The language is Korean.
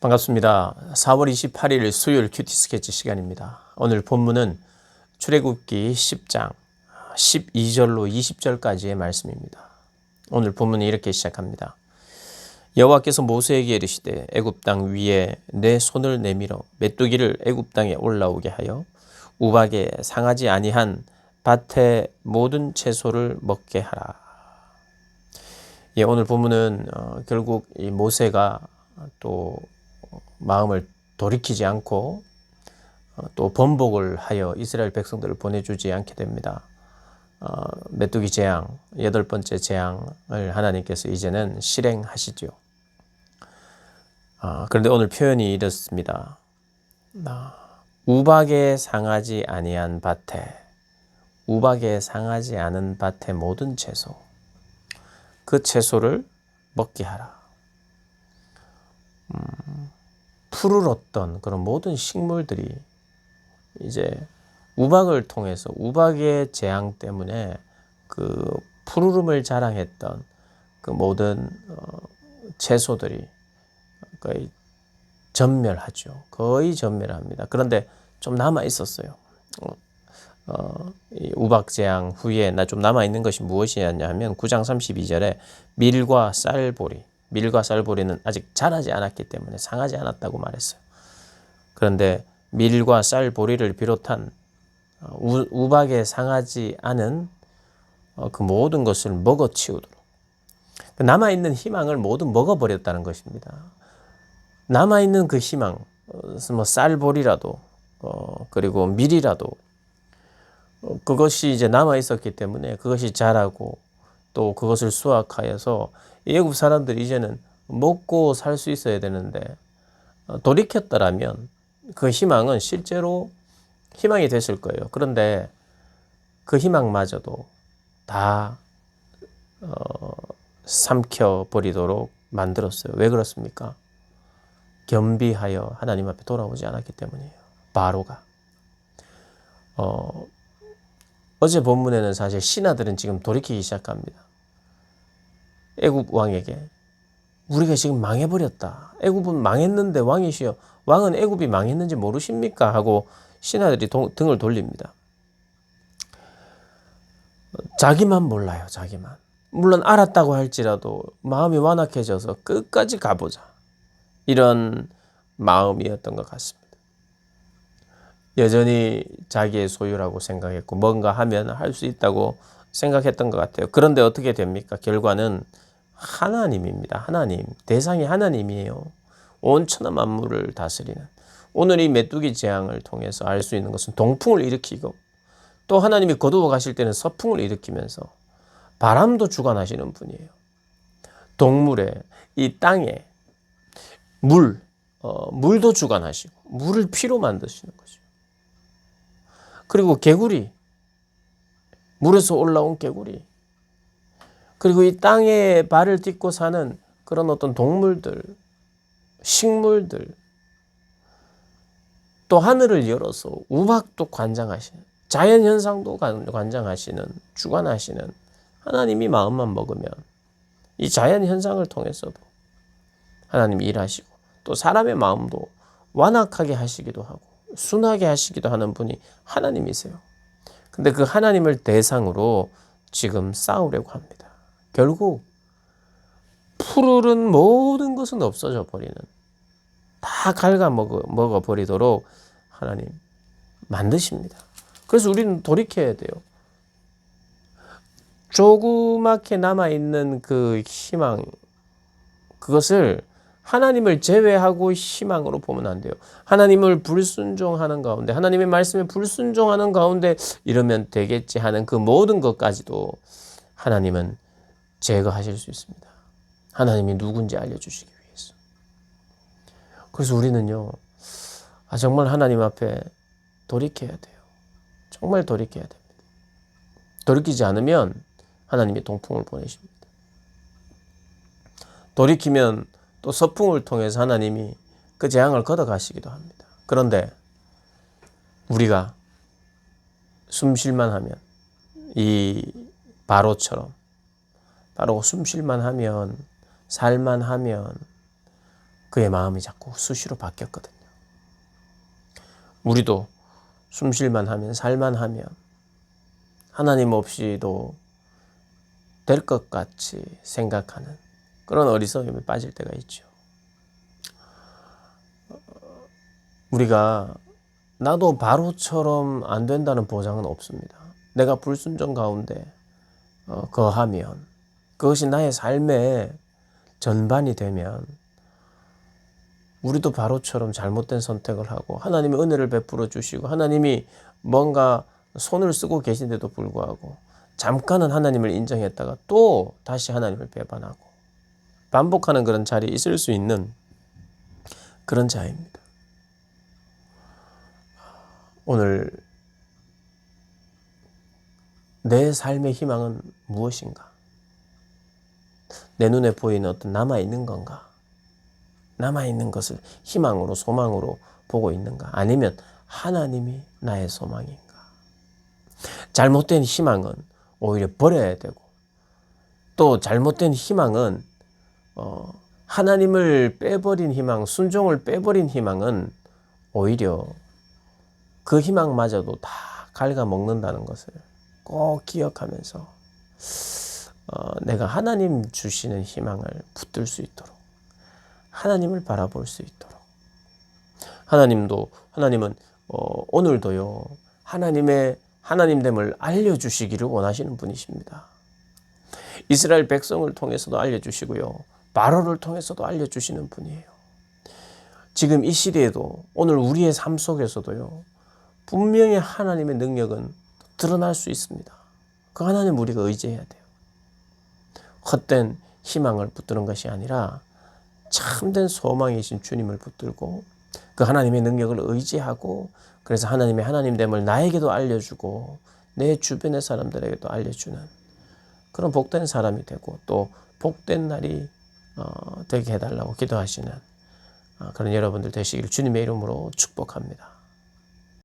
반갑습니다. 4월 28일 수요일 큐티 스케치 시간입니다. 오늘 본문은 출애굽기 10장 12절로 20절까지의 말씀입니다. 오늘 본문이 이렇게 시작합니다. 여호와께서 모세에게 이르시되 애굽 땅 위에 내 손을 내밀어 메뚜기를 애굽 땅에 올라오게 하여 우박에 상하지 아니한 밭의 모든 채소를 먹게 하라. 오늘 본문은 결국 이 모세가 또 마음을 돌이키지 않고 또 번복을 하여 이스라엘 백성들을 보내주지 않게 됩니다. 메뚜기 재앙, 8번째 재앙을 하나님께서 이제는 실행하시죠. 그런데 오늘 표현이 이렇습니다. 우박에 상하지 아니한 밭에, 우박에 상하지 않은 밭의 모든 채소, 그 채소를 먹게 하라. 풀을 얻던 그런 모든 식물들이 이제 우박을 통해서 우박의 재앙 때문에 그 푸르름을 자랑했던 그 모든 채소들이 거의 전멸하죠. 거의 전멸합니다. 그런데 좀 남아 있었어요. 이 우박 재앙 후에 좀 남아 있는 것이 무엇이었냐 하면 9장 32절에 밀과 쌀보리, 밀과 쌀보리는 아직 자라지 않았기 때문에 상하지 않았다고 말했어요. 그런데 밀과 쌀보리를 비롯한 우박에 상하지 않은 그 모든 것을 먹어치우도록 남아있는 희망을 모두 먹어버렸다는 것입니다. 남아있는 그 희망, 뭐 쌀보리라도 그리고 밀이라도 그것이 이제 남아있었기 때문에 그것이 자라고 또 그것을 수확하여서 애굽 사람들이 이제는 먹고 살 수 있어야 되는데 돌이켰더라면 그 희망은 실제로 희망이 됐을 거예요. 그런데 그 희망마저도 다 삼켜버리도록 만들었어요. 왜 그렇습니까? 겸비하여 하나님 앞에 돌아오지 않았기 때문이에요. 바로가. 어제 본문에는 사실 신하들은 지금 돌이키기 시작합니다. 애굽 왕에게 우리가 지금 망해버렸다. 애굽은 망했는데 왕이시여 왕은 애굽이 망했는지 모르십니까? 하고 신하들이 등을 돌립니다. 자기만 몰라요. 자기만. 물론 알았다고 할지라도 마음이 완악해져서 끝까지 가보자. 이런 마음이었던 것 같습니다. 여전히 자기의 소유라고 생각했고 뭔가 하면 할 수 있다고 생각했던 것 같아요. 그런데 어떻게 됩니까? 결과는 하나님입니다. 하나님. 대상이 하나님이에요. 온 천하 만물을 다스리는. 오늘 이 메뚜기 재앙을 통해서 알 수 있는 것은 동풍을 일으키고 또 하나님이 거두어 가실 때는 서풍을 일으키면서 바람도 주관하시는 분이에요. 동물에, 이 땅에 물도 주관하시고 물을 피로 만드시는 거죠. 그리고 개구리, 물에서 올라온 개구리, 그리고 이 땅에 발을 딛고 사는 그런 어떤 동물들, 식물들, 또 하늘을 열어서 우박도 관장하시는, 자연현상도 관장하시는, 주관하시는 하나님이 마음만 먹으면 이 자연현상을 통해서도 하나님이 일하시고 또 사람의 마음도 완악하게 하시기도 하고 순하게 하시기도 하는 분이 하나님이세요. 근데 그 하나님을 대상으로 지금 싸우려고 합니다. 결국 푸르른 모든 것은 없어져 버리는, 다 갉아먹어버리도록 하나님 만드십니다. 그래서 우리는 돌이켜야 돼요. 조그맣게 남아있는 그 희망, 그것을 하나님을 제외하고 희망으로 보면 안 돼요. 하나님을 불순종하는 가운데, 하나님의 말씀에 불순종하는 가운데 이러면 되겠지 하는 그 모든 것까지도 하나님은 제거하실 수 있습니다. 하나님이 누군지 알려주시기 위해서. 그래서 우리는요, 정말 하나님 앞에 돌이켜야 돼요. 정말 돌이켜야 됩니다. 돌이키지 않으면 하나님이 동풍을 보내십니다. 돌이키면 또 서풍을 통해서 하나님이 그 재앙을 걷어가시기도 합니다. 그런데 우리가 숨쉴만 하면 이 바로처럼 숨 쉴만 하면 살만 하면 그의 마음이 자꾸 수시로 바뀌었거든요. 우리도 숨쉴만 하면 살만 하면 하나님 없이도 될 것 같이 생각하는 그런 어리석음에 빠질 때가 있죠. 우리가 나도 바로처럼 안 된다는 보장은 없습니다. 내가 불순종 가운데 거하면 그것이 나의 삶의 전반이 되면 우리도 바로처럼 잘못된 선택을 하고 하나님의 은혜를 베풀어 주시고 하나님이 뭔가 손을 쓰고 계신데도 불구하고 잠깐은 하나님을 인정했다가 또 다시 하나님을 배반하고 반복하는 그런 자리에 있을 수 있는 그런 자입니다. 오늘 내 삶의 희망은 무엇인가? 내 눈에 보이는 어떤 남아있는 건가? 남아있는 것을 희망으로 소망으로 보고 있는가? 아니면 하나님이 나의 소망인가? 잘못된 희망은 오히려 버려야 되고 또 잘못된 희망은 하나님을 빼버린 희망, 순종을 빼버린 희망은 오히려 그 희망마저도 다 갉아먹는다는 것을 꼭 기억하면서 내가 하나님 주시는 희망을 붙들 수 있도록 하나님을 바라볼 수 있도록 하나님은 오늘도요 하나님의 하나님됨을 알려주시기를 원하시는 분이십니다. 이스라엘 백성을 통해서도 알려주시고요 바로를 통해서도 알려주시는 분이에요. 지금 이 시대에도 오늘 우리의 삶 속에서도요 분명히 하나님의 능력은 드러날 수 있습니다. 그 하나님 우리가 의지해야 돼요. 헛된 희망을 붙드는 것이 아니라 참된 소망이신 주님을 붙들고 그 하나님의 능력을 의지하고 그래서 하나님의 하나님됨을 나에게도 알려주고 내 주변의 사람들에게도 알려주는 그런 복된 사람이 되고 또 복된 날이 되게 해달라고 기도하시는 그런 여러분들 되시기를 주님의 이름으로 축복합니다.